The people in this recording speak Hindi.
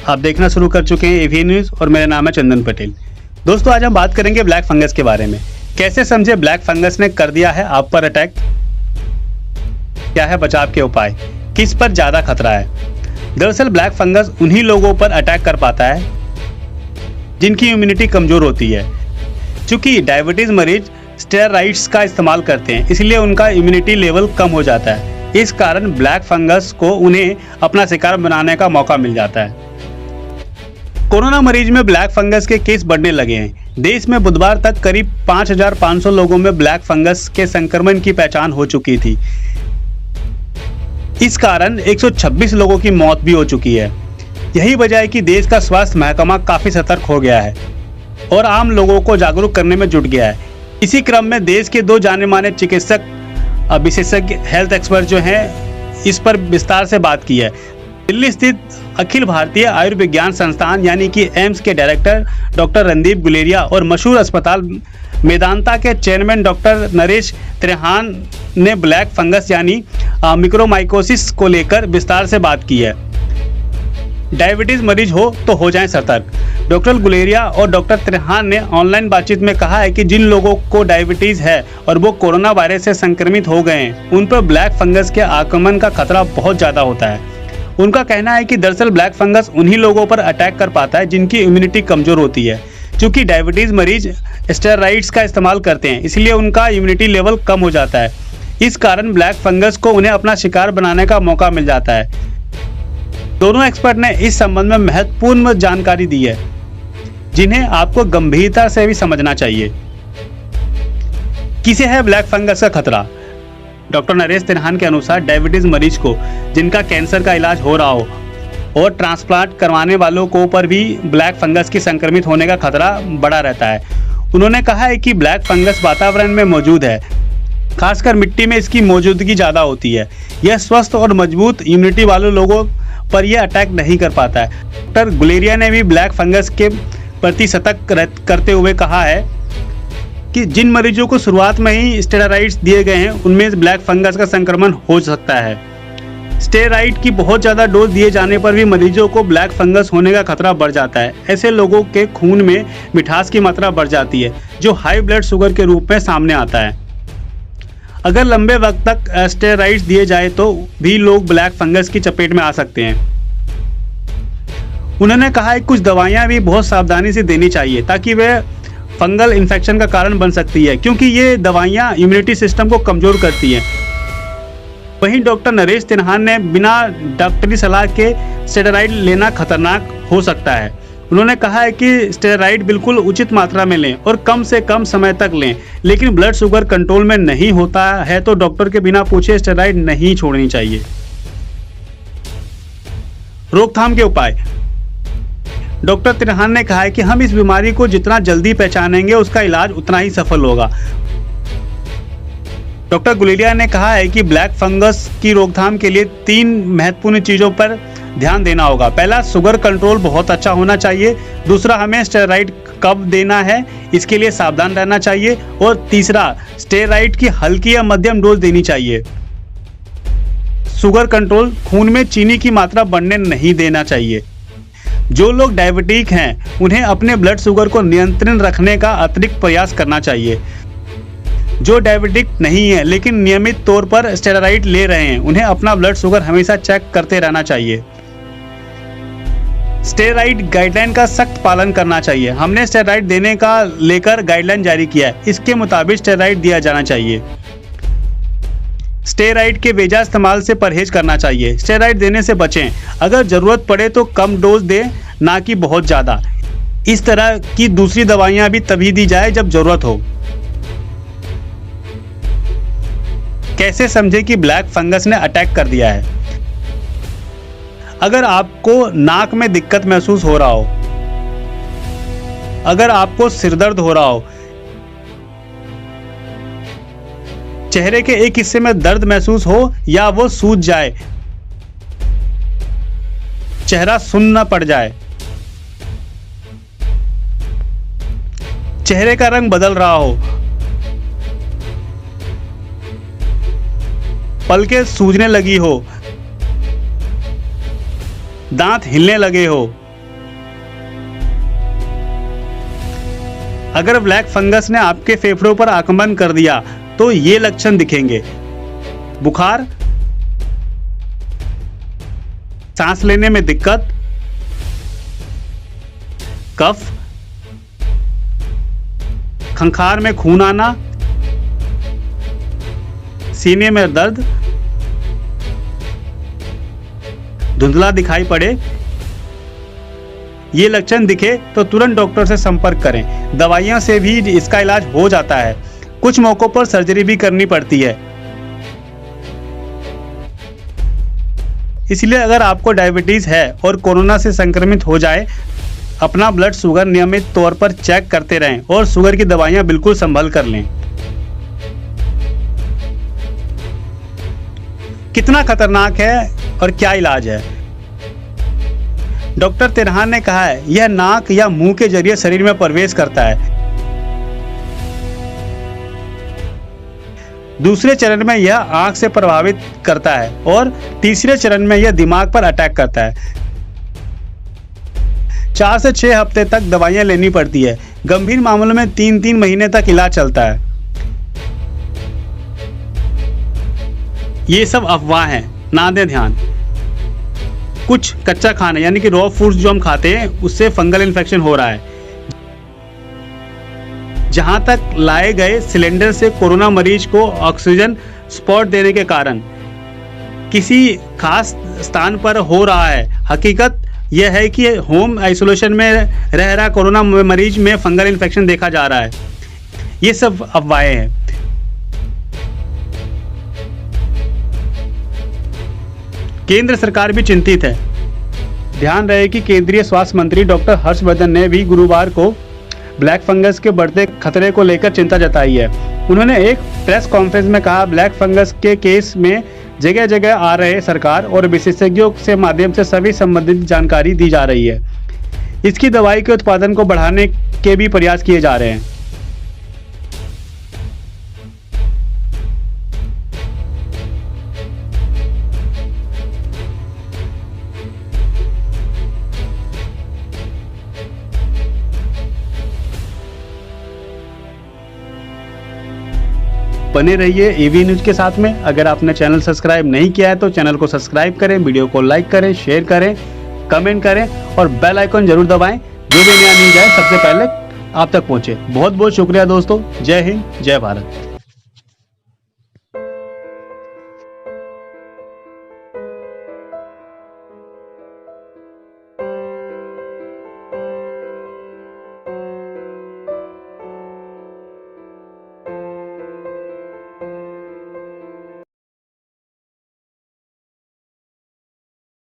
आप देखना शुरू कर चुके हैं एवीएन न्यूज़ और मेरा नाम है चंदन पटेल। दोस्तों, आज हम बात करेंगे ब्लैक फंगस के बारे में। कैसे समझे ब्लैक फंगस ने कर दिया है आप पर अटैक, क्या है बचाव के उपाय, किस पर ज़्यादा खतरा है। दरअसल ब्लैक फंगस उन्हीं लोगों पर अटैक कर पाता है जिनकी इम्यूनिटी कमज़ोर होती है। चूँकि डायबिटीज़ मरीज स्टेरॉइड्स का इस्तेमाल करते हैं, इसलिए उनका इम्यूनिटी लेवल कम हो जाता है। इस कारण ब्लैक फंगस को उन्हें अपना शिकार बनाने का मौका मिल जाता है। कोरोना मरीज में ब्लैक फंगस के केस बढ़ने लगे हैं। देश में बुधवार तक करीब 5,500 लोगों में ब्लैक फंगस के संक्रमण की पहचान हो चुकी थी। इस कारण 126 लोगों की मौत भी हो चुकी है। यही वजह है कि देश का स्वास्थ्य महकमा काफी सतर्क हो गया है और आम लोगों को जागरूक करने में जुट गया है। इसी क्रम में देश के 2 जाने माने चिकित्सक विशेषज्ञ हेल्थ एक्सपर्ट जो हैं, इस पर विस्तार से बात की है। दिल्ली स्थित अखिल भारतीय आयुर्विज्ञान संस्थान यानी कि एम्स के डायरेक्टर डॉक्टर रणदीप गुलेरिया और मशहूर अस्पताल मेदांता के चेयरमैन डॉक्टर नरेश त्रेहान ने ब्लैक फंगस यानी मिक्रोमाइकोसिस को लेकर विस्तार से बात की है। डायबिटीज मरीज हो जाएं सतर्क। डॉक्टर गुलेरिया और डॉक्टर त्रेहान ने ऑनलाइन बातचीत में कहा है कि जिन लोगों को डायबिटीज है और वो कोरोना वायरस से संक्रमित हो गए हैं, उन पर ब्लैक फंगस के आक्रमण का खतरा बहुत ज़्यादा होता है। उनका कहना है कि दरअसल ब्लैक फंगस उन्हीं लोगों पर अटैक कर पाता है जिनकी इम्यूनिटी कमज़ोर होती है। क्योंकि डायबिटीज़ मरीज स्टेरॉइड्स का इस्तेमाल करते हैं, इसलिए उनका इम्यूनिटी लेवल कम हो जाता है। इस कारण ब्लैक फंगस को उन्हें अपना शिकार बनाने का मौका मिल जाता है। दोनों एक्सपर्ट ने इस संबंध में महत्वपूर्ण जानकारी दी है, जिन्हें आपको गंभीरता से भी समझना चाहिए। किसे है ब्लैक फंगस का खतरा? डॉक्टर नरेश त्रेहान के अनुसार डायबिटीज मरीज को जिनका कैंसर का इलाज हो रहा हो और ट्रांसप्लांट करवाने वालों को पर भी ब्लैक फंगस की संक्रमित होने का खतरा बढ़ा रहता है। उन्होंने कहा है कि ब्लैक फंगस वातावरण में मौजूद है, खासकर मिट्टी में इसकी मौजूदगी ज़्यादा होती है। यह स्वस्थ और मजबूत इम्यूनिटी वाले लोगों पर यह अटैक नहीं कर पाता है। डॉक्टर गुलेरिया ने भी ब्लैक फंगस के प्रति सतर्क करते हुए कहा है कि जिन मरीजों को शुरुआत में ही स्टेरॉइड्स दिए गए हैं, उनमें ब्लैक फंगस का संक्रमण हो सकता है। स्टेरॉइड की बहुत ज़्यादा डोज दिए जाने पर भी मरीजों को ब्लैक फंगस होने का खतरा बढ़ जाता है। ऐसे लोगों के खून में मिठास की मात्रा बढ़ जाती है, जो हाई ब्लड शुगर के रूप में सामने आता है। अगर लंबे वक्त तक स्टेरॉइड्स दिए जाए तो भी लोग ब्लैक फंगस की चपेट में आ सकते हैं। उन्होंने कहा है कुछ दवाइयां भी बहुत सावधानी से देनी चाहिए, ताकि वे फंगल इन्फेक्शन का कारण बन सकती है, क्योंकि ये दवाइयां इम्यूनिटी सिस्टम को कमजोर करती हैं। वहीं डॉक्टर नरेश त्रेहान ने बिना डॉक्टरी सलाह के स्टेरॉइड लेना खतरनाक हो सकता है। उन्होंने कहा है कि स्टेरॉइड बिल्कुल उचित मात्रा में लें और कम से कम समय तक लें, लेकिन ब्लड शुगर कंट्रोल में नहीं होता है तो डॉक्टर के बिना पूछे स्टेरॉइड नहीं छोड़नी चाहिए। रोकथाम के उपाय। डॉक्टर त्रेहान ने कहा है कि हम इस बीमारी को जितना जल्दी पहचानेंगे, उसका इलाज उतना ही सफल होगा। डॉक्टर गुलेरिया ने कहा है कि ब्लैक फंगस की रोकथाम के लिए 3 महत्वपूर्ण चीजों पर ध्यान देना होगा। पहला, शुगर कंट्रोल बहुत अच्छा होना चाहिए। दूसरा, हमें स्टेरॉइड कब देना है, इसके लिए सावधान रहना चाहिए। और तीसरा, स्टेरॉइड की हल्की या मध्यम डोज देनी चाहिए। शुगर कंट्रोल, खून में चीनी की मात्रा बढ़ने नहीं देना चाहिए। जो लोग डायबिटिक हैं, उन्हें अपने ब्लड शुगर को नियंत्रण रखने का अतिरिक्त प्रयास करना चाहिए। जो डायबिटिक नहीं है लेकिन नियमित तौर पर स्टेरॉइड ले रहे हैं, उन्हें अपना ब्लड शुगर हमेशा चेक करते रहना चाहिए। स्टेरॉइड गाइडलाइन का सख्त पालन करना चाहिए। हमने स्टेरॉइड देने का लेकर गाइडलाइन जारी किया है, इसके मुताबिक स्टेरॉइड दिया जाना चाहिए। स्टेरॉइड के बेजा इस्तेमाल से परहेज करना चाहिए। स्टेरॉइड देने से बचें। अगर जरूरत पड़े तो कम डोज दें, ना कि बहुत ज़्यादा। इस तरह की दूसरी दवाइयां भी तभी दी जाए जब जरूरत हो। कैसे समझे कि ब्लैक फंगस ने अटैक कर दिया है? अगर आपको नाक में दिक्कत महसूस हो रहा हो, अगर आपको सिरदर्द हो रहा हो, चेहरे के एक हिस्से में दर्द महसूस हो या वो सूज जाए, चेहरा सुन्न पड़ जाए, चेहरे का रंग बदल रहा हो, पलकें सूजने लगी हो, दांत हिलने लगे हो, अगर ब्लैक फंगस ने आपके फेफड़ों पर आक्रमण कर दिया तो ये लक्षण दिखेंगे: बुखार, सांस लेने में दिक्कत, कफ, खंखार में खून आना, सीने में दर्द, धुंधला दिखाई पड़े। ये लक्षण दिखे तो तुरंत डॉक्टर से संपर्क करें। दवाइयों से भी इसका इलाज हो जाता है। कुछ मौकों पर सर्जरी भी करनी पड़ती है। इसलिए अगर आपको डायबिटीज है और कोरोना से संक्रमित हो जाए, अपना ब्लड शुगर नियमित तौर पर चेक करते रहें और शुगर की दवाइयां बिल्कुल संभल कर लें। कितना खतरनाक है और क्या इलाज है? डॉक्टर तिरहान ने कहा है, यह नाक या मुंह के जरिए शरीर में प्रवेश करता है। दूसरे चरण में यह आंख से प्रभावित करता है और तीसरे चरण में यह दिमाग पर अटैक करता है। 4 से 6 हफ्ते तक दवाइयां लेनी पड़ती है। गंभीर मामलों में 3-3 महीने तक इलाज चलता है। ये सब अफवाह हैं, ना दें ध्यान। कुछ कच्चा खाना यानी कि रॉ फूड्स जो हम खाते हैं उससे फंगल इन्फेक्शन हो रहा है। जहां तक लाए गए सिलेंडर से कोरोना मरीज को ऑक्सीजन सपोर्ट देने के कारण किसी खास स्थान पर हो रहा है। हकीकत यह है कि होम आइसोलेशन में रह रहा कोरोना मरीज में फंगल इन्फेक्शन देखा जा रहा है। ये सब अफवाहें हैं। केंद्र सरकार भी चिंतित है। ध्यान रहे कि केंद्रीय स्वास्थ्य मंत्री डॉक्टर हर्षवर्धन ने भी गुरुवार को ब्लैक फंगस के बढ़ते खतरे को लेकर चिंता जताई है। उन्होंने एक प्रेस कॉन्फ्रेंस में कहा, ब्लैक फंगस के केस में जगह जगह आ रहे सरकार और विशेषज्ञों से माध्यम से सभी संबंधित जानकारी दी जा रही है। इसकी दवाई के उत्पादन को बढ़ाने के भी प्रयास किए जा रहे हैं। बने रहिए एवी न्यूज के साथ में। अगर आपने चैनल सब्सक्राइब नहीं किया है तो चैनल को सब्सक्राइब करें, वीडियो को लाइक करें, शेयर करें, कमेंट करें और बेल आइकन जरूर दबाएं। जो भी नया न्यूज आए सबसे पहले आप तक पहुंचे। बहुत बहुत शुक्रिया दोस्तों। जय हिंद, जय भारत।